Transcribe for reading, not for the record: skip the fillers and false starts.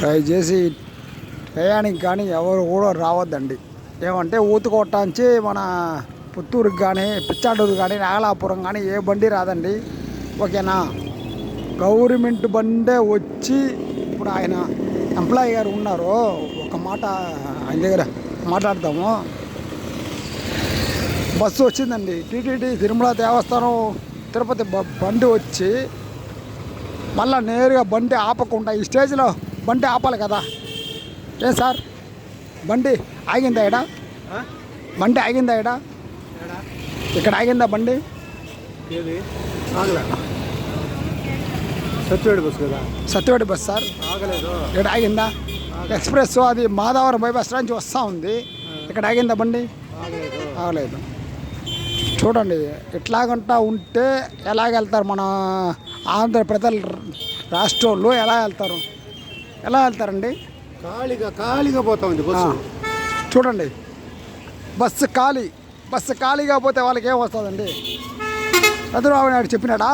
దయచేసి టయానికి కానీ ఎవరు కూడా రావద్దండి. ఏమంటే ఊతుకోటాంచి మన పుత్తూరుకి కానీ పిచ్చాడూరు కానీ నాగలాపురం కానీ ఏ బండి రాదండి. ఓకేనా? గవర్నమెంట్ బండే వచ్చి ఇప్పుడు ఆయన ఎంప్లాయీ గారు ఉన్నారు, ఒక మాట ఆయన దగ్గర మాట్లాడతాము. బస్సు వచ్చిందండి, టీటీడీ తిరుమల దేవస్థానం తిరుపతి బండి వచ్చి మళ్ళీ నేరుగా బండి ఆపకుండా ఈ స్టేజ్లో బండి ఆపాలి కదా. ఏం సార్ బండి ఆగిందా ఇక్కడ? బండి ఆగిందా ఇక్కడ ఆగిందా బండి? సత్యవేడి బస్ సార్ ఇక్కడ ఆగిందా? ఎక్స్ప్రెస్ అది మాధవరం బైపాస్ నుంచి వస్తూ ఉంది, ఇక్కడ ఆగిందా బండి? ఆగలేదు. చూడండి, ఇట్లాగంటా ఉంటే ఎలాగ వెళ్తారు మన ఆంధ్రప్రదేశ్ రాష్ట్రంలో? ఎలా వెళ్తారండి? ఖాళీగా పోతా ఉంది బస్సు. చూడండి, బస్సు ఖాళీగా పోతే వాళ్ళకి ఏం వస్తుందండి? చంద్రబాబు నాయుడు చెప్పినాడా?